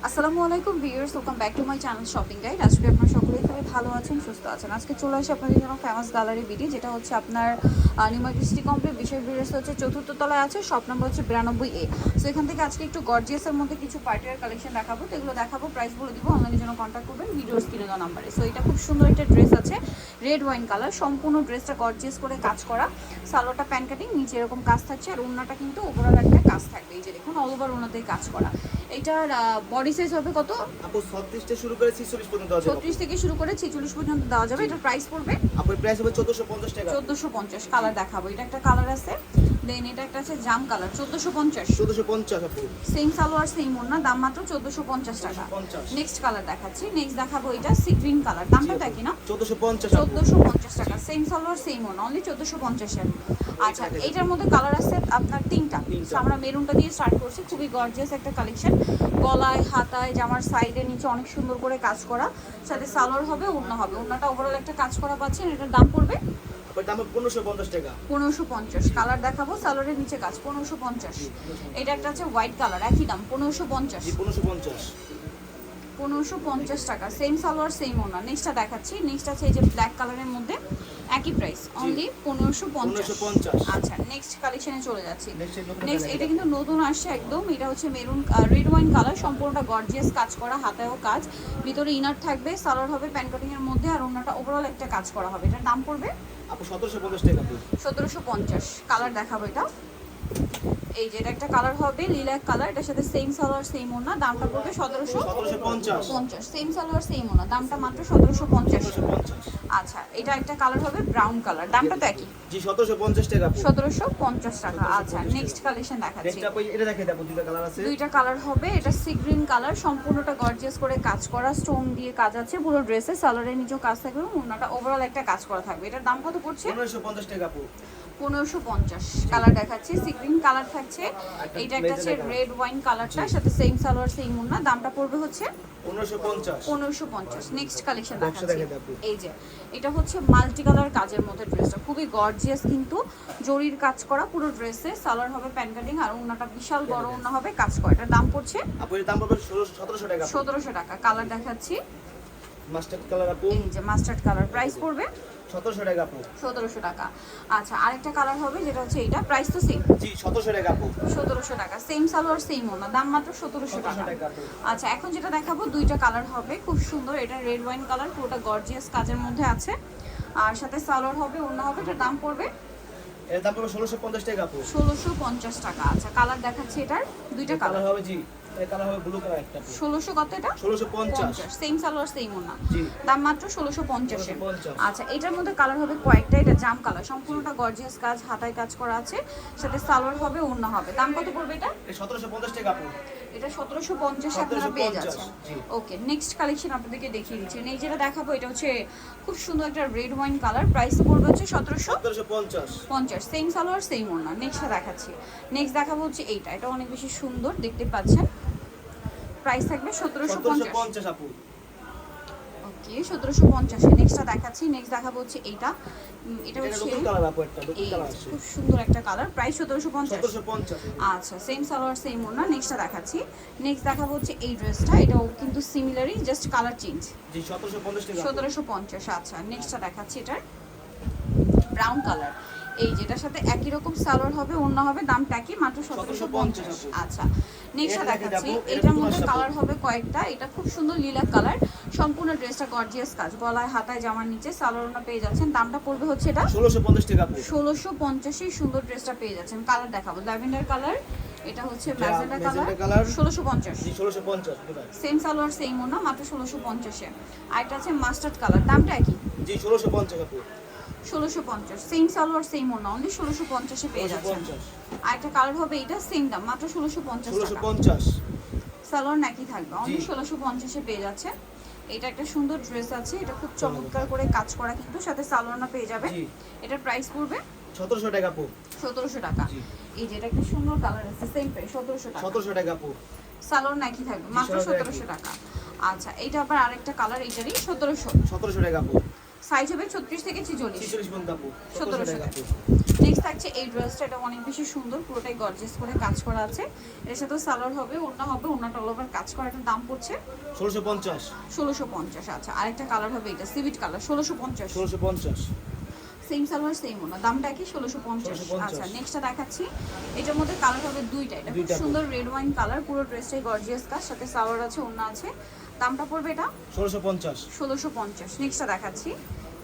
আসসালামু আলাইকুম viewers, welcome back to my channel shopping guide. আজকে আপনারা সকলেই খুবই ভালো আছেন, সুস্থ আছেন। আজকে চলে আসি আপনাদের জন্য ফেমাস গ্যালারি বিডি, যেটা হচ্ছে আপনার নিউ মার্কেট সিটি কমপ্লেক্স বিশেষ ভিউয়ার্স হচ্ছে চতুর্থ তলায় আছে, শপ নাম্বার হচ্ছে 92A। সো এখান থেকে আজকে একটু গর্জিয়াসের মধ্যে কিছু পার্টিওয়ার কালেকশন দেখাবো, তো এগুলো দেখাবো, প্রাইস বলে দিব, অনলাইনের জন্য কন্ট্যাক্ট করবেন ভিডিওর স্ক্রিনে দেওয়া নাম্বারে। সো এটা খুব সুন্দর একটা ড্রেস আছে, রেড ওয়াইন কালার, সম্পূর্ণ ড্রেসটা গর্জিয়াস করে কাজ করা, সালোয়ারটা প্যান্ট কাটিং, নিচে এরকম কাজ থাকছে, আর ওড়নাটা কিন্তু ওভারঅল একটা কাজ থাকবে, এই যে দেখুন অল ওভার ওড়নাতেই কাজ করা। এটার বডি সাইজ হবে কত আপু? 36 থেকে শুরু করে 46 পর্যন্ত দেওয়া যাবে। 36 থেকে শুরু করে 46 পর্যন্ত দেওয়া যাবে। এটার প্রাইস পড়বে আপু প্রাইস হবে 1450 টাকা। 1450। কালার দেখাবো, এটা একটা কালার আছে, দেন এটা একটা আছে জাম কালার, 1450। 1450 আপু। সেম সালোয়ার সেম ওড়না, দাম মাত্র 1450 টাকা। নেক্সট কালার দেখাচ্ছি, নেক্সট দেখাবো এটা সি গ্রিন কালার, দামটা দেখি না 1450 আপু। 1450 টাকা, সেম সালোয়ার সেম ওড়না, অনলি 1450 এর। আচ্ছা, এটার মধ্যে কালার আছে আপনার তিনটা। আমরা মেরুনটা দিয়ে স্টার্ট করছি, খুবই গর্জিয়াস একটা কালেকশন, গলায় হাতায় জামার সাইডে নিচে অনেক সুন্দর করে কাজ করা, সাথে সালোয়ার হবে ওড়না হবে, ওড়নাটা ওভারঅল একটা কাজ করা পাচ্ছেন। এটার দাম পড়বে এর দাম 1550 টাকা। 1550। কালার দেখাবো, সালোয়ারের নিচে কাজ, 1550। এটা একটা আছে হোয়াইট কালার, একই দাম 1550। জি 1550। 1550 টাকা, সেম সালোয়ার সেম ওড়না। নেক্সটটা দেখাচ্ছি, নেক্সট আছে এই যে ব্ল্যাক কালারের মধ্যে, একই প্রাইস, অনলি 1550। আচ্ছা, নেক্সট কালেকশনে চলে যাচ্ছি। নেক্সট এটা কিন্তু নতুন আসছে একদম, এটা হচ্ছে মেরুন রেড ওয়াইন কালার, সম্পূর্ণটা গর্জিয়াস কাজ করা, হাতেও কাজ, ভিতরে ইনার থাকবে, সালোয়ার হবে প্যান্ট কাটিং এর মধ্যে, আর ওড়নাটা ওভারঅল একটা কাজ করা হবে। এটার দাম পড়বে আপু 1750 টাকা আপু। 1750। কালার দেখাবো, এটা এই যে এটা একটা কালার হবে লিলাক কালার, এটার সাথে সেম সালোয়ার সেম ওড়না, দামটা পড়বে 1750। সেম সালোয়ার সেম ওড়না, দামটা মাত্র 1750। আচ্ছা, এটা একটা কালার হবে ব্রাউন কালার, দামটা তো একই, জি 1750 টাকা আপু। 1750 টাকা। আচ্ছা, নেক্সট কালেকশন দেখাচ্ছি। নেক্সট আপু এটা দেখে দেবো, দুটো কালার আছে। দুইটা কালার হবে, এটা সি গ্রিন কালার, সম্পূর্ণটা গর্জিয়াস করে কাজ করা, স্টোন দিয়ে কাজ আছে পুরো ড্রেসে, সালোয়ারের নিচেও কাজ থাকবে, ওড়নাটা ওভারঅল একটা কাজ করা থাকবে। এটার দাম কত পড়ছে? 1550 টাকা আপু। 1550। কালার দেখাচ্ছি, সি গ্রিন কালার থাকছে, এইটা একটা আছে রেড ওয়াইন কালারটার সাথে সেম সালোয়ার সেম ওড়না, দামটা পড়বে হচ্ছে 1550। নেক্সট কালেকশন দেখাচ্ছি, এই যে এটা হচ্ছে মাল্টি কালার কাজের মধ্যে ড্রেসটা, খুবই গর্জিয়াস, কিন্তু জরির কাজ করা পুরো ড্রেসে, সালোয়ার হবে প্যান্ট কাটিং, আর ওড়নাটা বিশাল বড় ওড়না হবে, কাজ করা। এটার দাম পড়ছে আপু এর দাম পড়বে 1700 টাকা। 1700 টাকা। কালার দেখাচ্ছি, মাস্টার্ড কালার আপু। এই যে মাস্টার্ড কালার, প্রাইস পড়বে 1700 টাকা আপু। 1700 টাকা। আচ্ছা, আরেকটা কালার হবে যেটা হচ্ছে এইটা, প্রাইস তো সেম, জি 1700 টাকা আপু। 1700 টাকা, সেম সালোয়ার সেম ওড়না, দাম মাত্র 1700 টাকা। আচ্ছা, এখন যেটা দেখাবো দুইটা কালার হবে, খুব সুন্দর, এটা রেড ওয়াইন কালার, পুরোটা গর্জিয়াস কাজের মধ্যে আছে, আর সাথে সালোয়ার হবে ওড়না হবে, এটার দাম পড়বে এর দাম পড়বে 1650 টাকা আপু। 1650 টাকা। আচ্ছা, কালার দেখাচ্ছি, এটার দুইটা কালার হবে, জি এর কালার হবে ব্লু কালার একটা। 1600 কত? এটা 1650। সেম সালোয়ার সেম ওড়না, জি দাম মাত্র 1650 এর। 1650। আচ্ছা, এটার মধ্যে কালার হবে কয়েকটা, এটা জাম কালার, সম্পূর্ণটা গর্জিয়াস কাজ, হাতায় কাজ করা আছে, সাথে সালোয়ার হবে ওড়না হবে, দাম কত পড়বে এটা? এই 1750 টাকা আপু। এটা 1750 আপনারা পেয়ে যাচ্ছেন। জি। ওকে, নেক্সট কালেকশন আপনাদেরকে দেখিয়ে দিচ্ছি। এই যেটা দেখাবো এটা হচ্ছে খুব সুন্দর একটা রেড ওয়াইন কালার, প্রাইস পড়বে হচ্ছে 1750। সেম সালোয়ার সেম ওড়না। নেক্সটটা দেখাচ্ছি, নেক্সট দেখাবো হচ্ছে এইটা, এটা অনেক বেশি সুন্দর, দেখতে পাচ্ছেন, প্রাইস থাকবে 1750 আপু। ওকে, 1750। নেক্সটটা দেখাচ্ছি, নেক্সট দেখাবো হচ্ছে এইটা, এটা হচ্ছে নতুন কালার আপু, একটা নতুন কালার আছে। খুব সুন্দর একটা কালার, প্রাইস 1750। 1750। আচ্ছা, সেম সালোয়ার সেম ওড়না। নেক্সটটা দেখাচ্ছি, নেক্সট দেখাবো হচ্ছে এই ড্রেসটা, এটাও কিন্তু সিমিলারই, জাস্ট কালার চেঞ্জ, জি 1750 টাকা। 1750। আচ্ছা, নেক্সটটা দেখাচ্ছি, এটার ব্রাউন কালার, এই যেটার সাথে একই রকম সালোয়ার হবে ওড়না হবে, দামটা কি? মাত্র 1750। আচ্ছা, নেক্সটটা দেখাচ্ছি, এটার মধ্যে কালার হবে কয়েকটা, এটা খুব সুন্দর লিলাক কালার, সম্পূর্ণ ড্রেসটা গর্জিয়াস কাজ, গলায় হাতায় জামার নিচে সালোয়ার ওড়না পেয়ে যাচ্ছেন, দামটা পড়বে হচ্ছে এটা 1650 টাকা আপু। 1650 এই সুন্দর ড্রেসটা পেয়ে যাচ্ছেন। কালার দেখাবো, ল্যাভেন্ডার কালার, এটা হচ্ছে ম্যাজেন্টা কালার, 1650। জি 1650 ভাই। সেম সালোয়ার সেম ওড়না, মাত্র 1650 এ। আর এটা আছে মাস্টার্ড কালার, দামটা একই, জি 1650 আপু। 1650। সেম সালোয়ার সেম ওড়না, অনলি 1650 এ পেয়ে যাচ্ছেন। আর একটা কালার হবে এটা, সেম দাম, মাত্র 1650 টাকা। 1650। সালোয়ার নাকি থাকবে, অনলি 1650 এ পেয়ে যাচ্ছে। এটা একটা সুন্দর ড্রেস আছে, এটা খুব চমৎকার করে কাজ করা, কিন্তু সাথে সালোয়ার পেয়ে যাবে। এটার প্রাইস পড়বে 1700 টাকা আপু। 1700 টাকা। এই যে এটা একটা সুন্দর কালার আছে, সেম প্রাইস 1700 টাকা। 1700 টাকা আপু। সালোয়ার নাকি থাকবে, মাত্র 1700 টাকা। আচ্ছা, এইটা আবার আরেকটা কালার, এইটারই 1700। 1700 টাকা আপু। সাইজ হবে 36 থেকে 46। 46 পর্যন্ত আপু 1700 টাকা টাকা। আপু। নেক্সট থাকছে এই ড্রেসটা, এটা অনেক বেশি সুন্দর, পুরোটাই গর্জিয়াস করে কাজ করা আছে। এর সাথে সালোয়ার হবে, ওড়নাটা অল ওভার কাজ করা। এটার দাম পড়ছে 1650 1650। আচ্ছা, আরেকটা কালার হবে, এটা সিভিট কালার, 1650। 1650 সেম সালোয়ার সেম ওনা, দামটা কি 1650। 1650 আচ্ছা, নেক্সটটা দেখাচ্ছি। এটার মধ্যে কালার হবে দুইটা, এটা খুব দুইটা সুন্দর রেড ওয়াইন কালার, পুরো ড্রেসটাই গর্জিয়াস কাজ, সাথে সালোয়ার আছে, ওড়না আছে। দামটা পড়বে এটা 1650 1650। নেক্সটটা দেখাচ্ছি,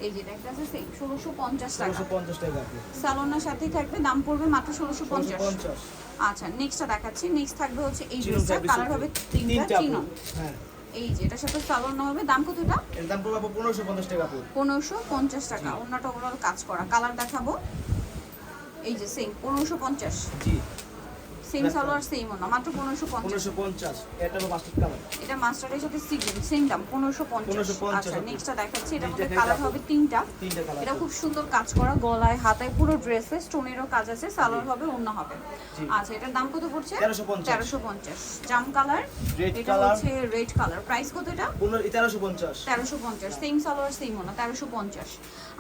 এই যে একটা আছে সেম 1650 টাকা। 1650 টাকা আপু। সালোনার সাথেই থাকবে, দাম পড়বে মাত্র 1650। 1650 আচ্ছা, নেক্সটটা দেখাচ্ছি। নেক্সট থাকবে হচ্ছে এই চিনন ড্রেসটা, fabric কালার হবে তিনটা তিনটা আপু। চিনন। হ্যাঁ, এই যে এটার সাথে সালোনা হবে, দাম কতটা? এর দাম পড়বে আপু 1550 টাকা আপু। 1550 টাকা। ওনাটা ওভারঅল কাজ করা, কালার দেখাবো। এই যে সেম 1550, জি, সেম সালোয়ার সেম ওনা, মাত্র 1550। 1550 এটা হলো মাস্টার্ড কালার। এটা মাস্টারের সাথে সিগ্রিন, সেম দাম 1550। 1550 আচ্ছা, আপু। নেক্সটটা দেখাচ্ছি, এটার এই মধ্যে যে কালার এটা হবে তিনটা। তিনটা কালার। এটা খুব সুন্দর কাজ করা, গলায় হাতায় পুরো ড্রেসে স্টোনেরও কাজ আছে, সালোয়ার হবে, ওড়না হবে। জি। আচ্ছা, এটার দাম কত পড়ছে? 1350 1350। জাম কালার, রেড এটা কালার হচ্ছে রেড কালার। প্রাইস কত এটা? 1350 1350। সেম সালোয়ার সেম ওনা, 1350।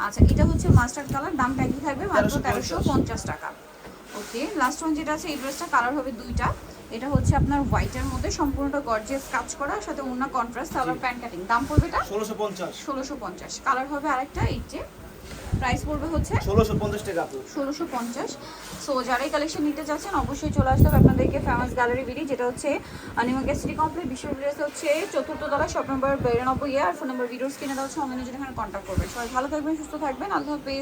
আচ্ছা, এটা হচ্ছে মাস্টার্ড কালার, দামটা একই থাকবে, মাত্র 1350 টাকা। ওকে, লাস্ট ওয়ান যেটা আছে, এই ড্রেসটা কালার হবে দুইটা। এটা হচ্ছে আপনার হোয়াইটের মধ্যে সম্পূর্ণটা গর্জিয়াস কাজ করা, সাথে ওড়না কন্ট্রাস্ট, সালোয়ার প্যান্ট কাটিং। দাম পড়বে এটা 1650 1650। কালার হবে আরেকটা, এই যে প্রাইস পড়বে হচ্ছে 1650 টাকা আপু। 1650। সো যারা এই কালেকশন নিতে চাচ্ছেন অবশ্যই চলে আসতে হবে আপনাদেরকে ফেমাস গ্যালারি বিডি, যেটা হচ্ছে নিউমার্কেট সিটি কমপ্লেক্স, বিশ্ববিদ্যালয় হচ্ছে 4th তলা, শপ নম্বর 92 আর ফোন নম্বর ভিডিওস কিনে দেওয়া হচ্ছে, অনলাইনে জন্য এখানে কন্ট্যাক্ট করবেন। সবাই ভালো থাকবেন, সুস্থ থাকবেন, আল্লাহ হাফেজ।